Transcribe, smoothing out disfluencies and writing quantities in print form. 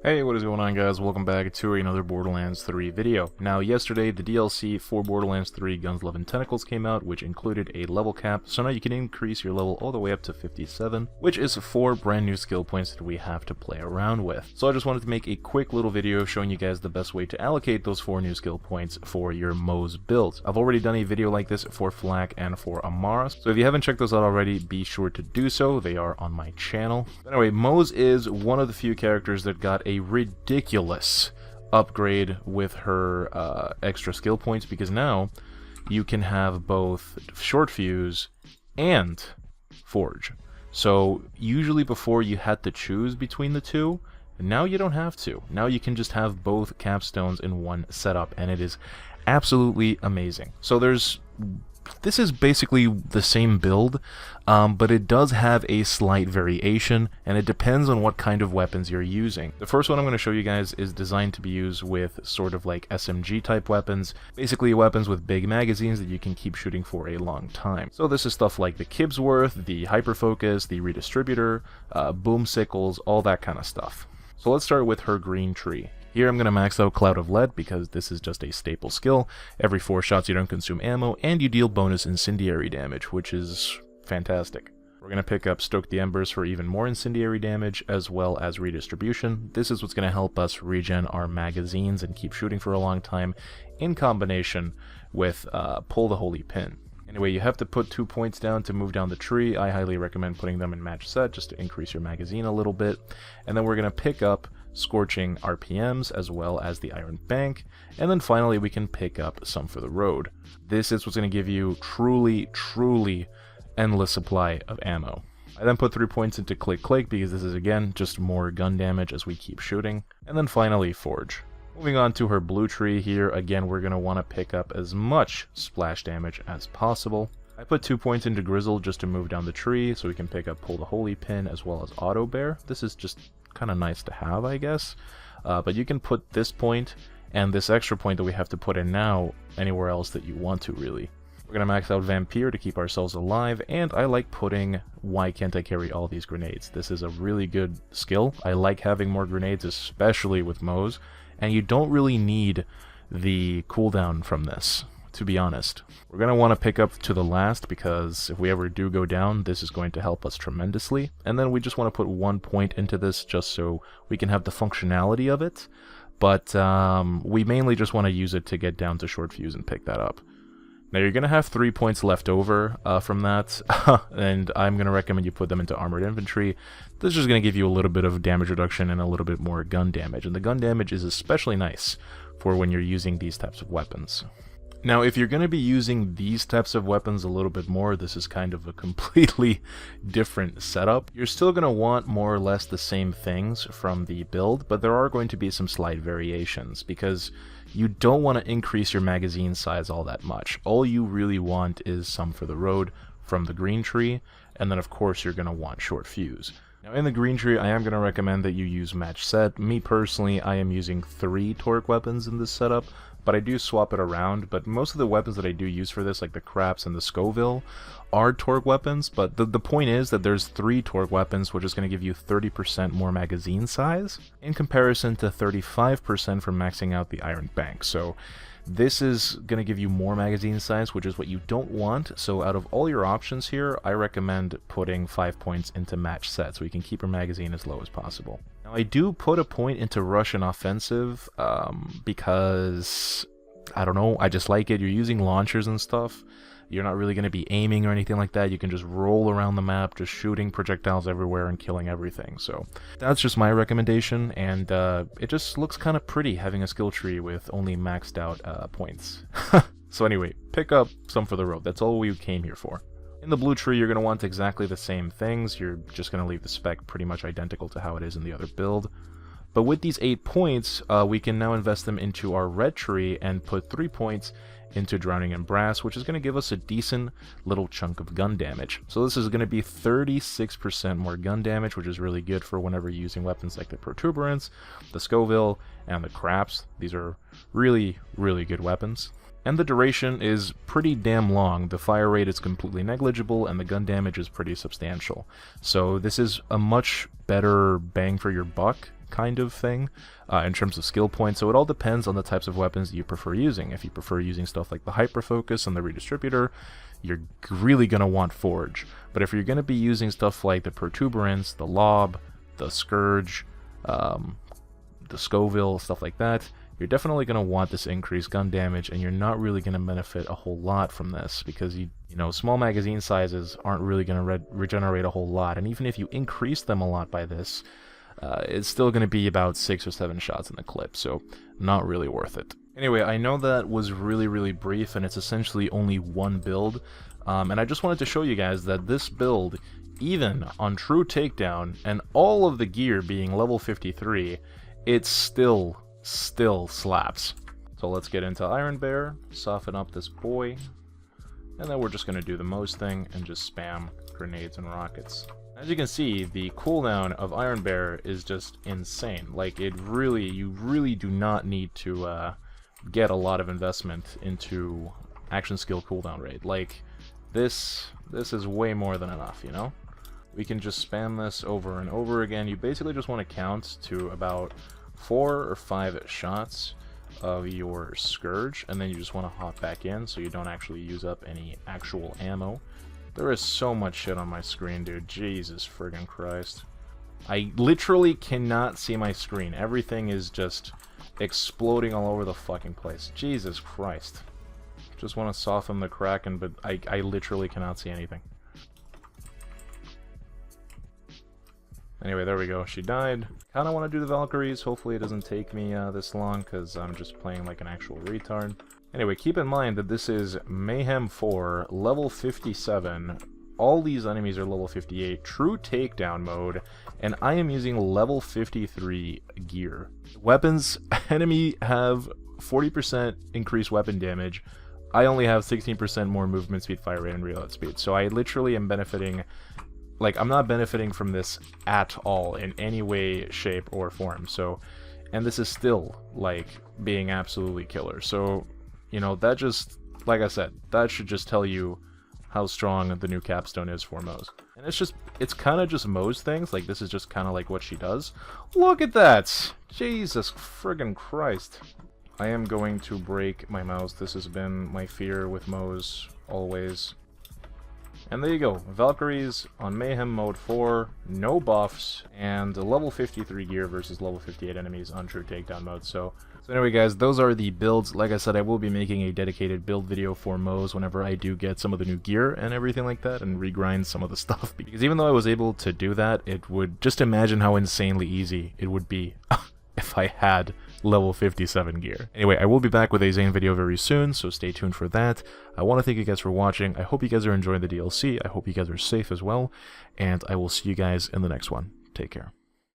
Hey, what is going on, guys? Welcome back to another Borderlands 3 video. Now, yesterday, the DLC for Borderlands 3 Guns, Love, and Tentacles came out, which included a level cap, so now you can increase your level all the way up to 57, which is 4 brand new skill points that we have to play around with. So I just wanted to make a quick little video showing you guys the best way to allocate those 4 new skill points for your Moze build. I've already done a video like this for Flak and for Amara, so if you haven't checked those out already, be sure to do so. They are on my channel. Anyway, Moze is one of the few characters that got a ridiculous upgrade with her extra skill points, because now you can have both short fuse and forge. So usually before you had to choose between the two, now you don't have to. Now you can just have both capstones in one setup, and it is absolutely amazing. So this is basically the same build, but it does have a slight variation, and it depends on what kind of weapons you're using. The first one I'm going to show you guys is designed to be used with sort of like SMG type weapons, basically weapons with big magazines that you can keep shooting for a long time. So this is stuff like the Kibsworth, the Hyperfocus, the Redistributor, Boom Sickles, all that kind of stuff. So let's start with her green tree. Here I'm going to max out Cloud of Lead because this is just a staple skill. Every 4 shots you don't consume ammo, and you deal bonus incendiary damage, which is fantastic. We're going to pick up Stoke the Embers for even more incendiary damage, as well as redistribution. This is what's going to help us regen our magazines and keep shooting for a long time, in combination with Pull the Holy Pin. Anyway, you have to put 2 points down to move down the tree. I highly recommend putting them in match set just to increase your magazine a little bit. And then we're going to pick up Scorching RPMs as well as the Iron Bank, and then finally we can pick up some for the road. This is what's going to give you truly endless supply of ammo. I then put 3 points into Click Click because this is again just more gun damage as we keep shooting, and then finally Forge. Moving on to her blue tree here, again we're going to want to pick up as much splash damage as possible. I put 2 points into Grizzle just to move down the tree so we can pick up Pull the Holy Pin as well as Auto Bear. This is just kind of nice to have, I guess, but you can put this point and this extra point that we have to put in now anywhere else that you want to, really. We're going to max out Vampire to keep ourselves alive, and I like putting Why Can't I Carry All These Grenades. This is a really good skill. I like having more grenades, especially with Moze, and you don't really need the cooldown from this, to be honest. We're going to want to pick up to the last because if we ever do go down, this is going to help us tremendously. And then we just want to put 1 point into this just so we can have the functionality of it. But we mainly just want to use it to get down to short fuse and pick that up. Now you're going to have 3 points left over from that, and I'm going to recommend you put them into Armored Infantry. This is just going to give you a little bit of damage reduction and a little bit more gun damage. And the gun damage is especially nice for when you're using these types of weapons. Now, if you're going to be using these types of weapons a little bit more, this is kind of a completely different setup. You're still going to want more or less the same things from the build, but there are going to be some slight variations because you don't want to increase your magazine size all that much. All you really want is some for the road from the green tree, and then of course you're going to want short fuse. Now in the green tree, I am going to recommend that you use match set. Me personally, I am using 3 torque weapons in this setup, but I do swap it around. But most of the weapons that I do use for this, like the Craps and the Scoville, are torque weapons, but the point is that there's 3 torque weapons, which is going to give you 30% more magazine size, in comparison to 35% for maxing out the Iron Bank. So this is going to give you more magazine size, which is what you don't want. So out of all your options here, I recommend putting 5 points into match set so you can keep your magazine as low as possible. Now I do put a point into Russian Offensive because, I don't know, I just like it. You're using launchers and stuff. You're not really going to be aiming or anything like that. You can just roll around the map, just shooting projectiles everywhere and killing everything. So that's just my recommendation, and it just looks kind of pretty having a skill tree with only maxed out points. So anyway, pick up some for the road. That's all we came here for. In the blue tree, you're going to want exactly the same things. You're just going to leave the spec pretty much identical to how it is in the other build. But with these 8 points, we can now invest them into our red tree and put 3 points into Drowning in Brass, which is going to give us a decent little chunk of gun damage. So this is going to be 36% more gun damage, which is really good for whenever you're using weapons like the Protuberance, the Scoville, and the Craps. These are really good weapons. And the duration is pretty damn long. The fire rate is completely negligible, and the gun damage is pretty substantial. So this is a much better bang for your buck kind of thing in terms of skill points. So it all depends on the types of weapons that you prefer using. If you prefer using stuff like the Hyperfocus and the Redistributor, you're really going to want Forge. But if you're going to be using stuff like the Protuberance, the Lob, the Scourge, the Scoville, stuff like that, you're definitely going to want this increased gun damage, and you're not really going to benefit a whole lot from this, because you know, small magazine sizes aren't really going to regenerate a whole lot, and even if you increase them a lot by this, it's still going to be about 6 or 7 shots in the clip, so not really worth it. Anyway, I know that was really brief, and it's essentially only one build, and I just wanted to show you guys that this build, even on true takedown, and all of the gear being level 53, it still slaps. So let's get into Iron Bear, soften up this boy, and then we're just going to do the Moze thing and just spam grenades and rockets. As you can see, the cooldown of Iron Bear is just insane. Like, you really do not need to get a lot of investment into action skill cooldown rate. Like, this is way more than enough, you know? We can just spam this over and over again. You basically just want to count to about 4 or 5 shots of your Scourge, and then you just want to hop back in so you don't actually use up any actual ammo. There is so much shit on my screen, dude. Jesus friggin' Christ. I literally cannot see my screen. Everything is just exploding all over the fucking place. Jesus Christ. Just want to soften the Kraken, but I literally cannot see anything. Anyway, there we go. She died. Kinda want to do the Valkyries. Hopefully it doesn't take me this long, because I'm just playing like an actual retard. Anyway, keep in mind that this is Mayhem 4, level 57. All these enemies are level 58, true takedown mode, and I am using level 53 gear. Weapons, enemy have 40% increased weapon damage. I only have 16% more movement speed, fire rate, and reload speed. So I literally am benefiting. Like, I'm not benefiting from this at all in any way, shape, or form. So, and this is still, like, being absolutely killer. So, you know, that just, like I said, that should just tell you how strong the new capstone is for Moze. And it's kind of just Moze things. Like, this is just kind of like what she does. Look at that! Jesus friggin' Christ. I am going to break my mouse. This has been my fear with Moze always. And there you go, Valkyries on Mayhem Mode 4, no buffs, and level 53 gear versus level 58 enemies on True Takedown mode. So anyway guys, those are the builds. Like I said, I will be making a dedicated build video for Moze whenever I do get some of the new gear and everything like that, and regrind some of the stuff. Because even though I was able to do that, it would, just imagine how insanely easy it would be if I had level 57 gear. Anyway, I will be back with a Zane video very soon, so stay tuned for that. I want to thank you guys for watching. I hope you guys are enjoying the DLC. I hope you guys are safe as well, and I will see you guys in the next one. Take care.